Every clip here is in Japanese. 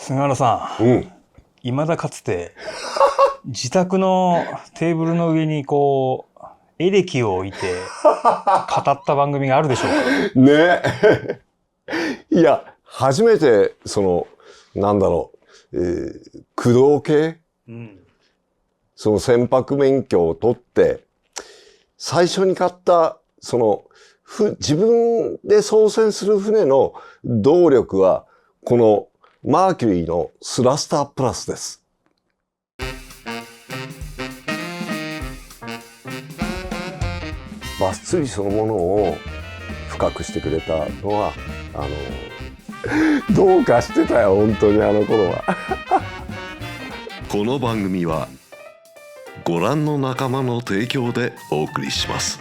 菅原さん、未だかつて自宅のテーブルの上にこうエレキを置いて語った番組があるでしょうかね。いや、初めてなんだろう、駆動系、その船舶免許を取って最初に買った自分で操船する船の動力はこのマーキュリーのスラスタープラスです。バス釣りそのものを深くしてくれたのはどうかしてたよ本当にあの頃は。この番組はご覧の仲間の提供でお送りします。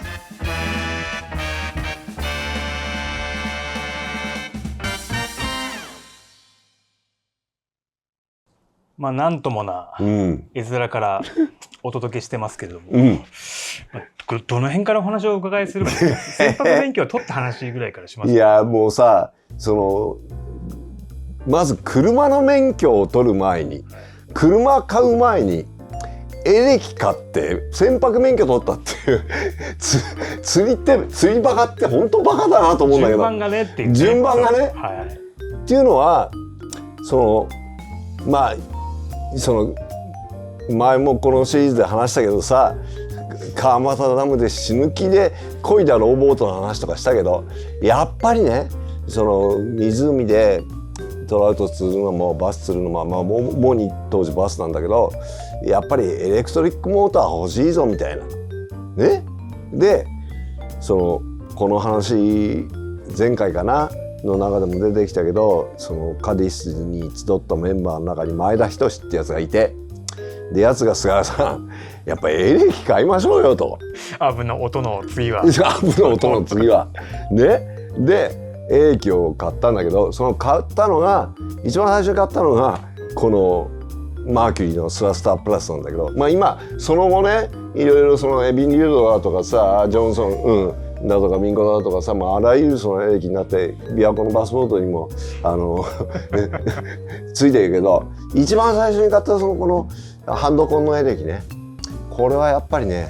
まあなんともな絵面からお届けしてますけれども、どの辺からお話をお伺いするか、船舶免許を取った話ぐらいからしますか。いやもうさ、まず車の免許を取る前に、車買う前にエレキ買って船舶免許取ったっていう釣りバカって本当バカだなと思うんだけど、順番がねっていう、順番がね、っていうのはまあ前もこのシリーズで話したけどさ、川俣ダムで死ぬ気で漕いだローボートの話とかしたけど、やっぱりね湖でトラウト釣るのもバス釣るのも、モニ当時バスなんだけど、やっぱりエレクトリックモーター欲しいぞみたいなね。でこの話前回かなの中でも出てきたけど、カディスに集ったメンバーの中に前田仁ってやつがいて、でやつが菅原さんやっぱりエレキ買いましょうよと。アブの音の次は。アブの音の次はね。でエレキを買ったんだけど、買ったのが一番最初に買ったのがこのマーキュリーのスラスタープラスなんだけど、今その後ね、いろいろエビン・リュードだとかさ、ジョンソン、だとかミンコだとかさ、あらゆるエレキになって琵琶湖のバスボートにもついてるけど、一番最初に買ったこのハンドコンのエレキね、これはやっぱりね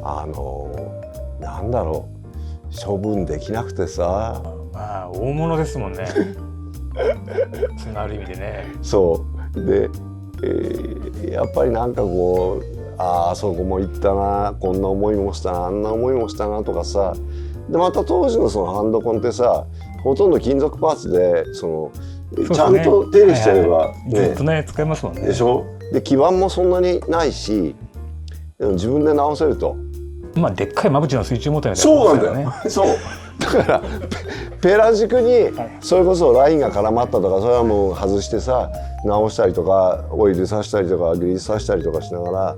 なんだろう、処分できなくてさ、大物ですもんね。そのある意味でね。そうで、やっぱりなんかあそこも行ったな、こんな思いもしたな、あんな思いもしたなとかさ。でまた当時のハンドコンってさ、ほとんど金属パーツでちゃんと手入れしてればずっとね使えますもんね。でしょ。で基板もそんなにないし、自分で直せると。でっかいまぶちの水中モーターみたいな。そうなんだよ。そうだからペラ軸にそれこそラインが絡まったとか、それはもう外してさ直したりとか、オイルさしたりとかグリースさしたりとかしながら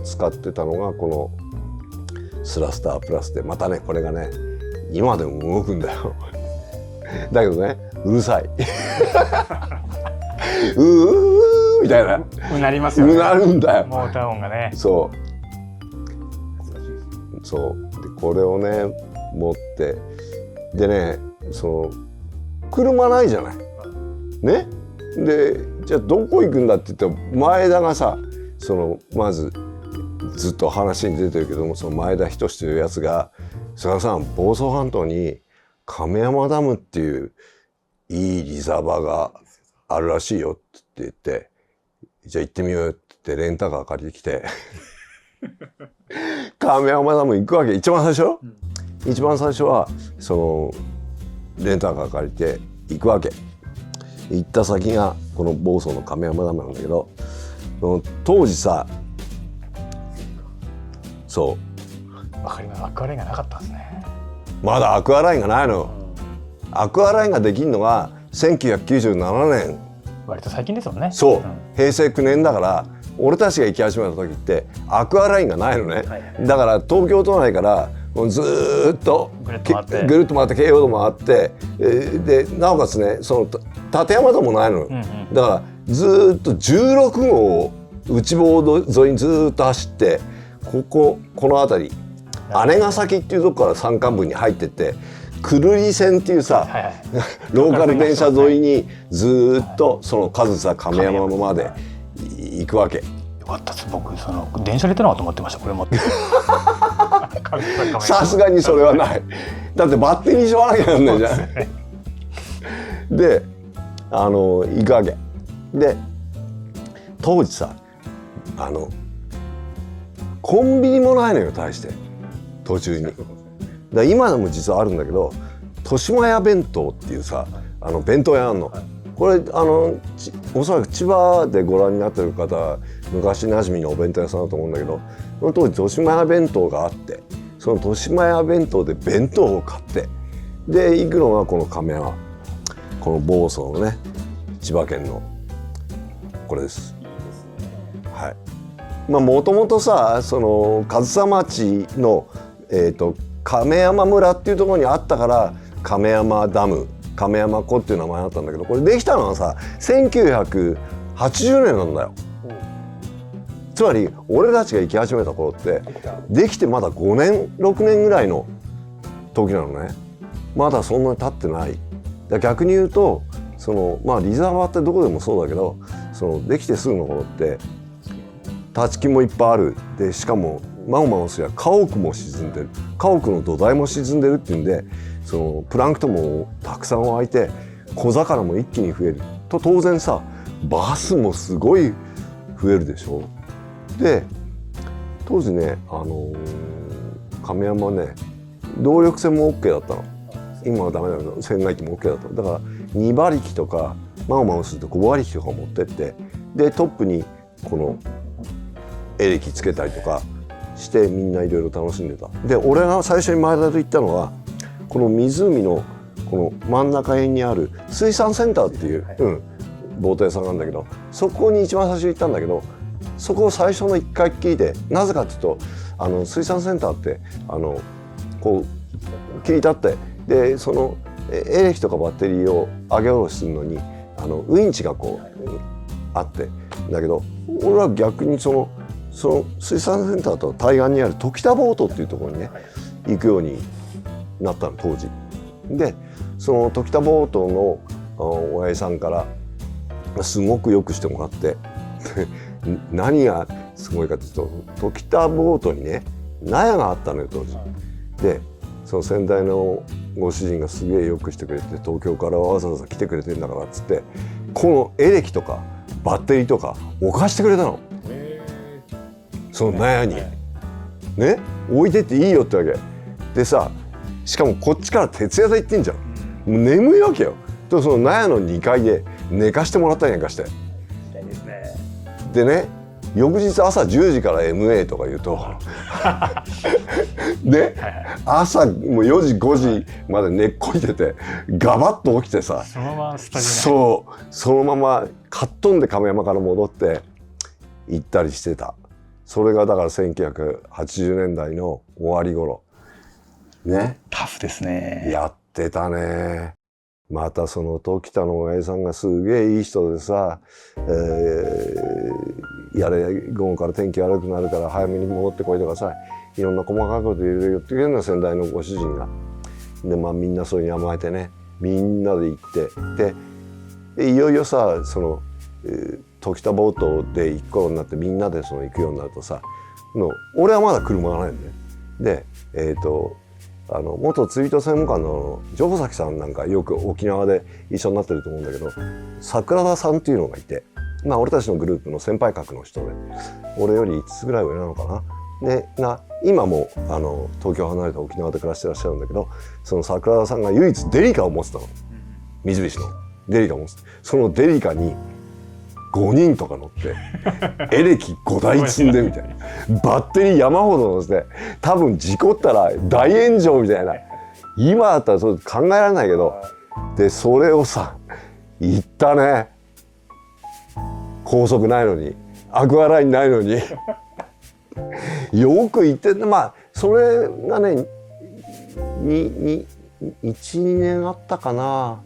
使ってたのがこのスラスタープラスで、またねこれがね今でも動くんだよ。だけどねうるさい。うーみたいな。なりますよね。なるんだよ。モーター音がね。そうでこれをね持ってでね、車ないじゃないね。でじゃあどこ行くんだって言って前田がさ、まずずっと話に出てるけども、前田仁というやつが「菅原さん、房総半島に亀山ダムっていういいリザーバーがあるらしいよ」って言って、じゃあ行ってみようよって言ってレンタカー借りてきて亀山ダム行くわけ。一番最初はレンタカー借りて行くわけ。行った先がこの房総の亀山ダムなんだけど、当時さ、わかります。アクアラインがなかったんですね。まだアクアラインがないの。アクアラインができるのが1997年。割と最近ですもんね。そう、平成9年だから、俺たちが行き始めた時ってアクアラインがないのね。だから東京都内からずーっとぐるっと回って京葉道回って、でなおかつね立山道もないの。だからずーっと16号を内房沿いにずーっと走って、この辺り姉ヶ崎っていうとこから山間部に入ってって、久留里線っていうさ、はいはい、ローカル電車沿いにずーっとその上総亀山まで行くわけ。よかったです。僕その電車で行ったのかと思ってました。これもさすがにそれはない。だってバッテリーしょわなきゃなんないじゃん。で行くわけで、当時さコンビニもないのよ、大して途中に。だから今でも実はあるんだけど、豊島屋弁当っていうさ弁当屋あんの。これおそらく千葉でご覧になってる方は昔なじみのお弁当屋さんだと思うんだけど、その当時豊島屋弁当があって、その豊島屋弁当で弁当を買ってで行くのがこの亀山、この房総のね、千葉県のこれです。はい。まあもともとさ、その上総町の亀山村っていうところにあったから亀山ダム、亀山湖っていう名前だったんだけど、これできたのはさ1980年なんだよ。つまり俺たちが行き始めた頃ってできてまだ5年6年ぐらいの時なのね。まだそんなに経ってない。逆に言うとまあリザーバーってどこでもそうだけど、できてすぐの頃って立ち木もいっぱいある。でしかもマゴマゴすりゃ家屋も沈んでる、家屋の土台も沈んでるっていうんで、プランクトンもたくさん湧いて小魚も一気に増えると、当然さバスもすごい増えるでしょ。で当時ね亀山ね、動力船も OK だったの。今はダメだけど船外機も OK だった。だから2馬力とかマゴマゴすると5馬力とか持ってって、でトップにこのエレキつけたりとかしてみんないろいろ楽しんでた。で俺が最初に前田と行ったのはこの湖のこの真ん中辺にある水産センターっていう、ボート屋さんなんだけど、そこに一番最初に行ったんだけど、そこを最初の1回きりで、なぜかっていうと水産センターってこう切り立って、でエレキとかバッテリーを上げ下ろしするのにウインチがこうあってだけど、俺は逆にその水産センターと対岸にある時田ボートっていうところにね行くようになったの当時で、その時田ボートの親父さんからすごくよくしてもらって何がすごいかというと、時田ボートにね納屋があったのよ当時で、その先代のご主人がすげえよくしてくれて、東京からわざわざ来てくれてんだからっつって、このエレキとかバッテリーとか置かしてくれたの。その納屋にね置いてっていいよってわけでさ、しかもこっちから徹夜で行ってんじゃん。もう眠いわけよ。とその納屋の2階で寝かしてもらったりなんかして、でね翌日朝10時から MA とか言うとで朝もう4時5時まで寝っこいててガバッと起きてさ、そのままスタジオにそのままかっ飛んで亀山から戻って行ったりしてた。それがだから1980年代の終わり頃ね。タフですね。やってたね。またその時田の親父さんがすげえいい人でさ、やれ午後から天気悪くなるから早めに戻ってこいとかさ、いろんな細かいこと言ってくれるの先代のご主人が。でまあみんなそれに甘えてね、みんなで行ってでいよいよさ時田ボートで行く頃になって、みんなで行くようになるとさ、俺はまだ車がないんだよ。で元釣り人専門官の城崎さんなんかよく沖縄で一緒になってると思うんだけど、桜田さんっていうのがいて、まあ俺たちのグループの先輩格の人で、俺より5つぐらい上なのかな。で今も東京離れて沖縄で暮らしてらっしゃるんだけど、その桜田さんが唯一デリカを持ってたの。三菱のデリカを持ってて、そのデリカに5人とか乗ってエレキ5台積んでみたいな、バッテリー山ほど乗せて、多分事故ったら大炎上みたいな、今だったらそれ考えられないけど、でそれをさ行ったね、高速ないのにアクアラインないのによく行って、まあそれがね12年あったかな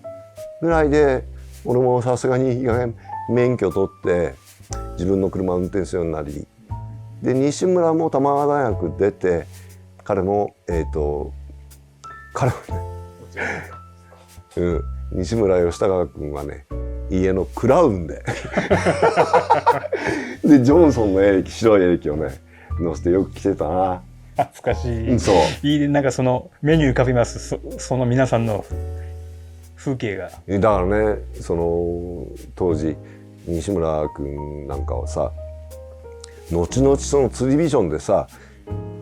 ぐらいで、俺もさすがにいい加減免許取って自分の車を運転するようになり、で西村も玉川大学出て、彼も彼はね西村義孝君はね家のクラウンででジョンソンのエレキ白いエレキをね乗せてよく来てたな。懐かしい。そういいね、なんかその目に浮かびます。その皆さんの風景が。だからねその当時西村君なんかはさ後々その釣りビジョンでさ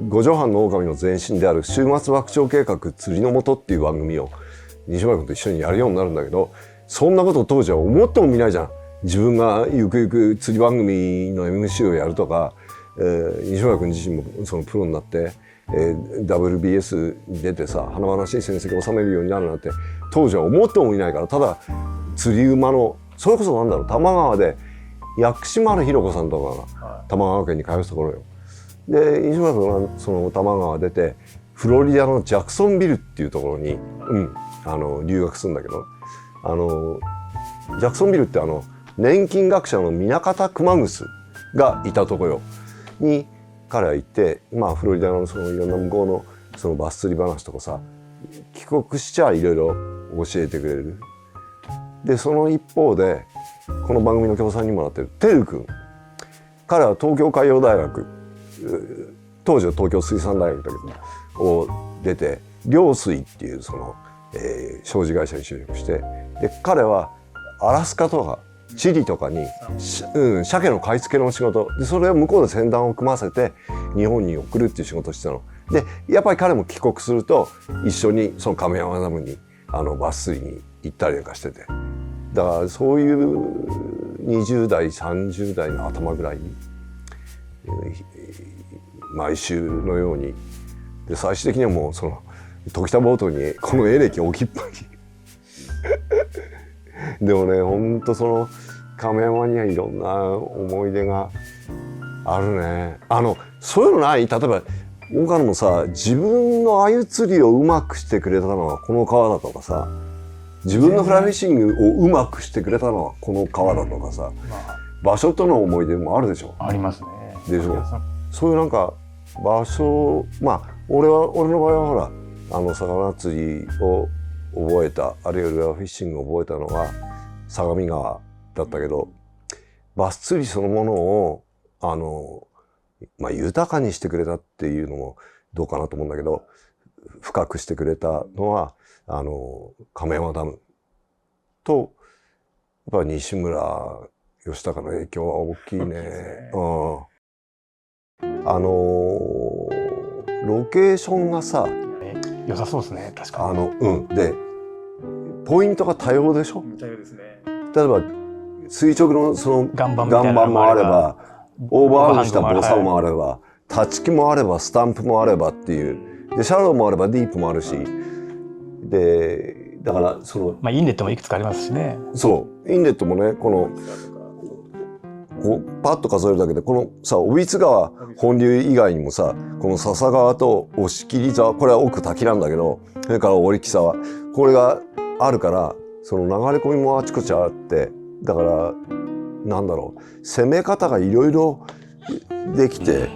五畳半の狼の前身である週末爆鳥計画釣りの素っていう番組を西村君と一緒にやるようになるんだけど、そんなこと当時は思ってもみないじゃん。自分がゆくゆく釣り番組の MC をやるとか、西村君自身もそのプロになって、WBS に出てさ華々しい成績を収めるようになるなんて当時は思ってもいないから、ただ釣り馬のそれこそなんだろう多摩川で薬師丸ひろ子さんとかが多摩川県に通うところよ。で西村君がその多摩川出てフロリダのジャクソンビルっていうところに、留学するんだけど、ジャクソンビルって年金学者の南方熊楠がいたところに彼は行って、フロリダのそのいろんな向こうのそのバス釣り話とかさ帰国しちゃいろいろ教えてくれる。でその一方でこの番組の協賛にもなってるてる君、彼は東京海洋大学当時は東京水産大学だけどを出て漁水っていうその、商事会社に就職して、で彼はアラスカとかチリとかに、鮭の買い付けの仕事でそれを向こうで船団を組ませて日本に送るっていう仕事をしてたので、やっぱり彼も帰国すると一緒にその亀山ダムにバス釣りに行ったりなんかしてて、だからそういう20代30代の頭ぐらいに毎週のようにで最終的にはもうその時田ボートにこのエレキ置きっぱにでもねほんとその亀山にはいろんな思い出があるね。そういうのない？例えば岡野もさ自分の鮎釣りをうまくしてくれたのはこの川だとかさ、自分のフライフィッシングをうまくしてくれたのはこの川だとかさ、場所との思い出もあるでしょ。ありますね。でしょ。そういうなんか場所、俺の場合はほら魚釣りを覚えた、あるいはルアーフィッシングを覚えたのが相模川だったけど、バス釣りそのものを豊かにしてくれたっていうのもどうかなと思うんだけど、深くしてくれたのは亀山ダムとやっぱ西村義孝の影響は大きいね。ロケーションがさ良さそうですね。確かに。でポイントが多様でしょ。多様ですね。例えば垂直のその岩盤もあればオーバーハングしたボサもあれば立ち木もあればスタンプもあればっていうでシャドウもあればディープもあるしでだからそのインレットもいくつかありますしね。そうインレットもねこうパッと数えるだけでこのさ小櫃川本流以外にもさこの笹川と押切沢、これは奥滝なんだけど、それから折木沢、これがあるからその流れ込みもあちこちあって、だからなんだろう攻め方がいろいろできて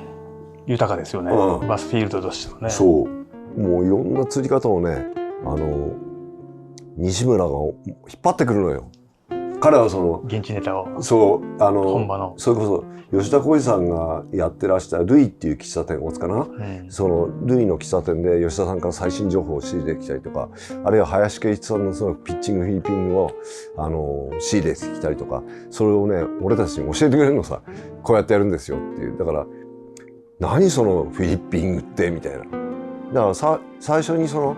豊かですよね、バスフィールドとしてもね。そうもういろんな釣り方をね西村が引っ張ってくるのよ。彼はその現地ネタをそう本場のそれこそ吉田浩二さんがやってらしたルイっていう喫茶店おつかな、そのルイの喫茶店で吉田さんから最新情報を仕入れてきたりとか、あるいは林圭一さんのそのピッチングフィリピングを仕入れてきたりとか、それをね俺たちに教えてくれるのさ、こうやってやるんですよっていう。だから何そのフィリピングってみたいな。だから最初にその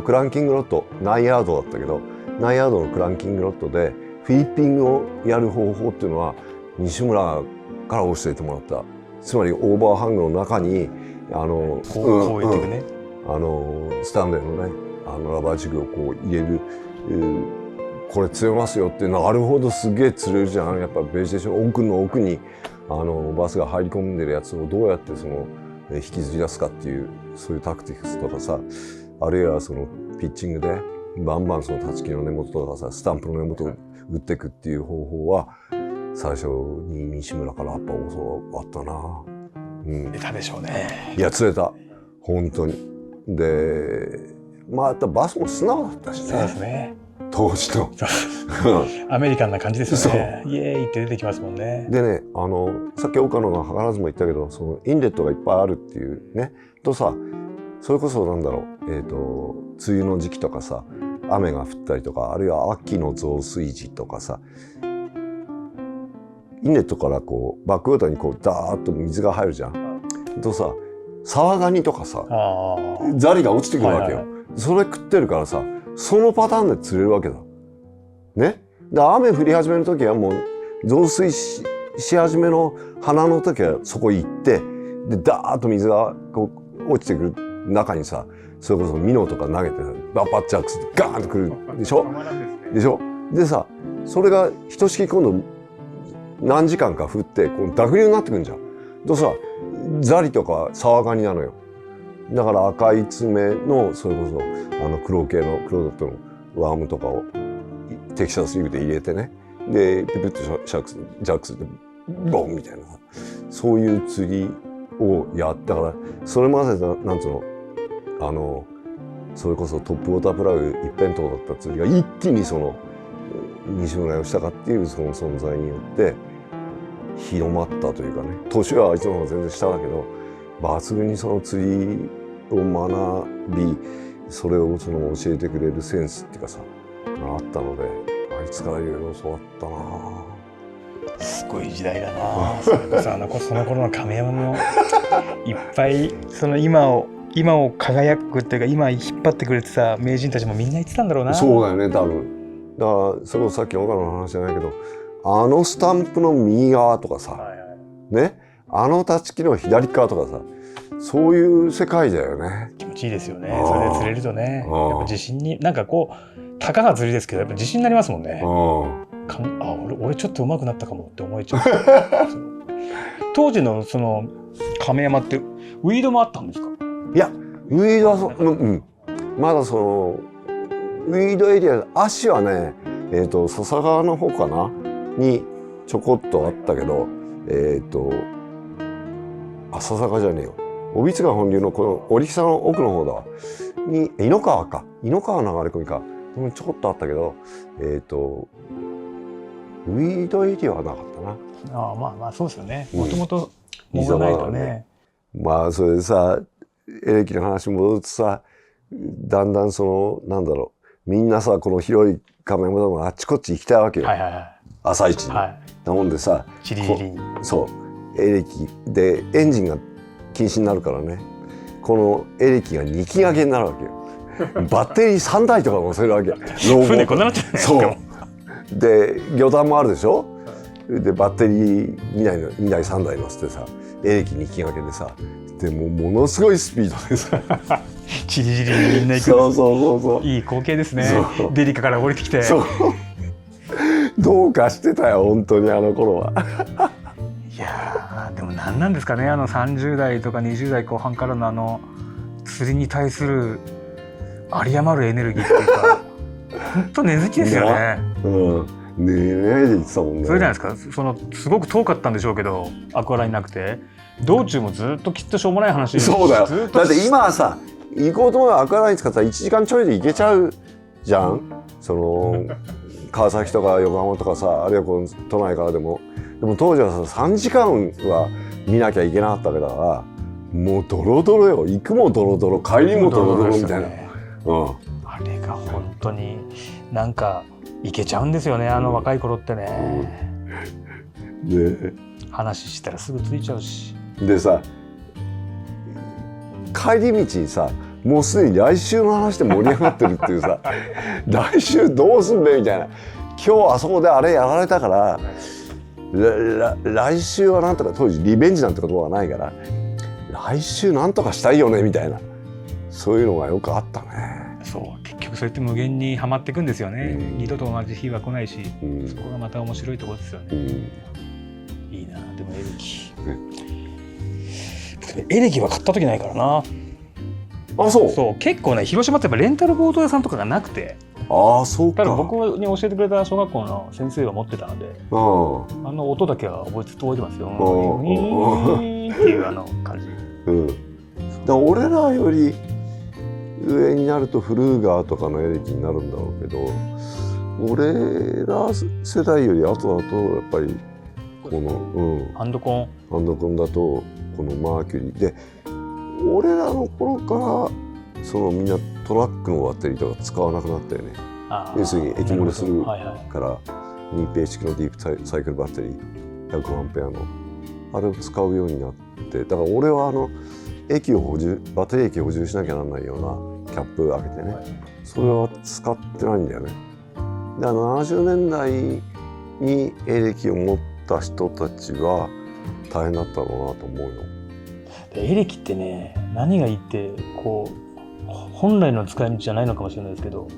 クランキングロッド9ヤードだったけど、9ヤードのクランキングロッドでフィリピングをやる方法っていうのは西村から教えてもらった。つまりオーバーハングの中にこうやっていくね、スタンレーのねラバージグをこう入れる、これ釣れますよって、なるほどすげえ釣れるじゃん。やっぱベジテーション奥の奥にバスが入り込んでるやつをどうやってその引きずり出すかっていう、そういうタクティクスとかさ、あるいはそのピッチングでバンバンその立ち木の根元とかさスタンプの根元を打っていくっていう方法は最初に西村からやっぱ教わったな。出たでしょうね。いや釣れた本当に。でまたバスも素直だったしそうですね、ね。当時の。アメリカンな感じですよね。イエーイって出てきますもんね。でね、さっき岡野が図らずも言ったけど、そのインレットがいっぱいあるっていうねとさ、それこそなんだろう、梅雨の時期とかさ、雨が降ったりとか、あるいは秋の増水時とかさ、インレットからこうバックウォーターにこうダーッと水が入るじゃん。とさ、サワガニとかさ、ザリが落ちてくるわけよ。それ食ってるからさ、そのパターンで釣れるわけだ。ね。で雨降り始める時はもう増水 し始めの花の時はそこ行って、でダーッと水がこう落ちてくる中にさ、それこそミノとか投げてバッチャックスってガーンとくるでしょ。でしょ。でさ、それがひとしき今度何時間か降ってこの濁流になってくるんじゃん。とさ、ザリとかサワガニなのよ。だから赤い爪のそれこそ黒系のクロドットのワームとかをテキサスリグで入れてね、でピプッとジャックスでボンみたいな、そういう釣りをやったから、それまでなんつうの、それこそトップウォータープラグ一辺倒だった釣りが一気にその西村義孝っていうその存在によって広まったというかね、年はあいつの方が全然下だけど、抜群にその釣りを学び、それをその教えてくれるセンスっていうかさがあったので、あいつからいろいろ教わったな。すごい時代だな。それこそその頃の亀山もいっぱいその今を輝くっていうか、今引っ張ってくれてさ、名人たちもみんな言ってたんだろうな。そうだよね、多分。だからそれこそさっきの岡野の話じゃないけど、スタンプの右側とかさ、ね、立ち木の左側とかさ、そういう世界だよね。気持ちいいですよね。それで釣れるとね、やっぱ自信に、なんかこうたかが釣りですけど、やっぱ自信になりますもんね。俺ちょっと上手くなったかもって思えちゃう。当時のその亀山ってウィードもあったんですか？いや、ウィードはまだそのウィードエリア、足はね、笹川の方かなにちょこっとあったけど、笹川じゃねえよ、帯塚本流のこの折草の奥の方だに井の川流れ込みかちょこっとあったけど、ウィードエリアはなかったな。まあそうですよね。もともと潜らないとね。まあそれでさ、エレキの話戻るとさ、だんだんそのなんだろう、みんなさこの広い亀山ダムあっちこっち行きたいわけよ。朝一に。なもんでさ、そうエレキでエンジンが禁止になるからね、このエレキが2機掛けになるわけよ。バッテリー3台とか乗せるわけ。船こんななっちゃうんですか。そうで魚探もあるでしょ。でバッテリー2台3台乗せてさ、エレキ2機掛けでさ、でものすごいスピードでさチリチリにみんな行く。そういい光景ですね。デリカから降りてきて、どうかしてたよ本当にあの頃は。いやでも何なんですかね、30代とか20代後半からの釣りに対する有り余るエネルギーっていうか本当根付きですよね。ねえ言ってたもんね。それじゃないですか。すごく遠かったんでしょうけど、アクアラインなくて道中もずっときっとしょうもない話。そうだよ。だって今はさ、行こうと思えばアクアライン使ったら1時間ちょいで行けちゃうじゃん。その川崎とか横浜とかさ、あるいはこの都内からでも。でも当時はさ3時間は見なきゃいけなかったわけだから、もうドロドロよ。行くもドロドロ、帰りもドロドロみたいな。あれが本当になんかいけちゃうんですよね、若い頃ってね。で話したらすぐついちゃうし。でさ、帰り道にさ、もうすでに来週の話で盛り上がってるっていうさ来週どうすんべみたいな、今日あそこであれやられたから来週はなんとか、当時リベンジなんて言葉がないから来週なんとかしたいよねみたいな、そういうのがよくあったね。そう結局それって無限にはまっていくんですよね。二度と同じ日は来ないし、そこがまた面白いところですよね。いいな。でもエレキ、エレキは買った時ないからな。そう結構ね、広島ってやっぱレンタルボード屋さんとかがなくて。そうか。ただ僕に教えてくれた小学校の先生が持ってたので、音だけはずっと覚えてますよ。っていう感じ。だ俺らより上になるとフルーガーとかのエレキになるんだろうけど、俺ら世代より後だとやっぱりこの、ハンドコンだとこのマーキュリーで、俺らの頃からそのみんなトラックのバッテリーとか使わなくなったよね。要するに液漏れするから2ページ式のディープサイクルバッテリー100アンペアのあれを使うようになって、だから俺はバッテリー液を補充しなきゃならないようなキャップ開けてね、それは使ってないんだよね。だから70年代にエレキを持った人たちは大変だったろうなと思うよ。エレキってね、何がいいってこう本来の使い道じゃないのかもしれないですけど、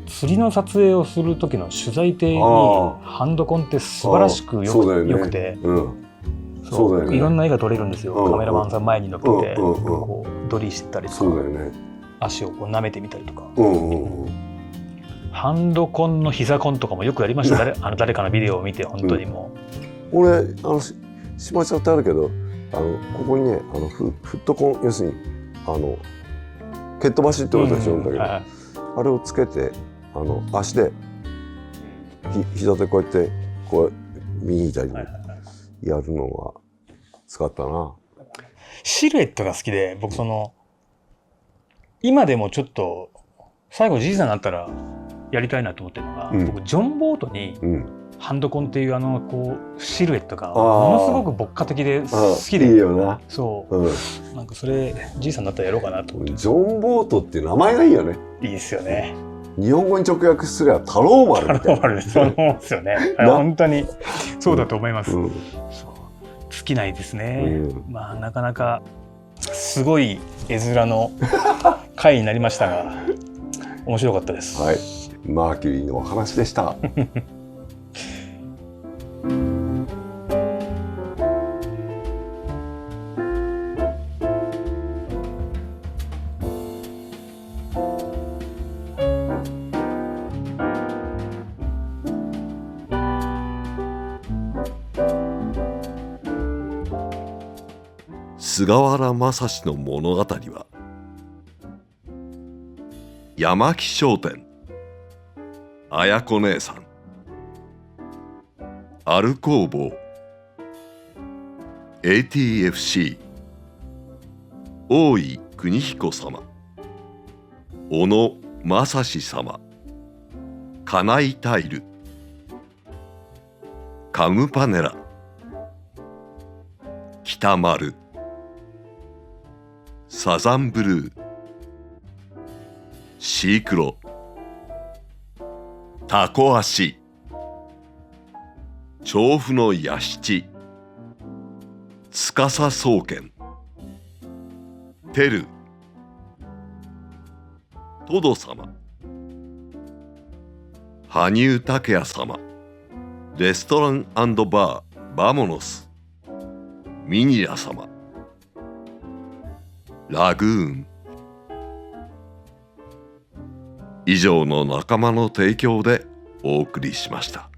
釣りの撮影をする時の取材艇にハンドコンって素晴らしくよくて、いろんな絵が撮れるんですよ。カメラマンさん前に乗っけてこうドリしたりとか、足をこう舐めてみたりとか、ハンドコンの膝コンとかもよくやりました。誰かのビデオを見て本当にもう、俺しまっちゃってあるけど、ここにねフットコン、要するに蹴っ飛ばしって俺たち呼んだけど、あれをつけて足で膝でこうやって右左にやるのは使ったな。シルエットが好きで、僕今でもちょっと最後じいさんになったらやりたいなと思ってるのが、僕ジョン・ボートにハンドコンっていうこうシルエットがものすごく牧歌的で好きで、いいよな。そう、なんかそれじいさんになったらやろうかなと思って。ジョン・ボートっていう名前がいいよね。いいですよね。日本語に直訳すれば太郎丸みたいな。太郎丸そうですよね。本当にそうだと思います。そう尽きないですね。まあなかなかすごい絵面の回になりましたが面白かったです。はい、マーキュリーのお話でした。菅原正史の物語は、山木商店、綾子姉さん、アル工房、ATFC、大井邦彦様、小野正史様、金井タイル、カムパネラ、北丸、サザンブルー、シークロ、タコ足、調布の屋敷、司総研、テル、トド様、羽生拓也様、レストラン&バーバモノス、ミニラ様、ラグーン。以上の仲間の提供でお送りしました。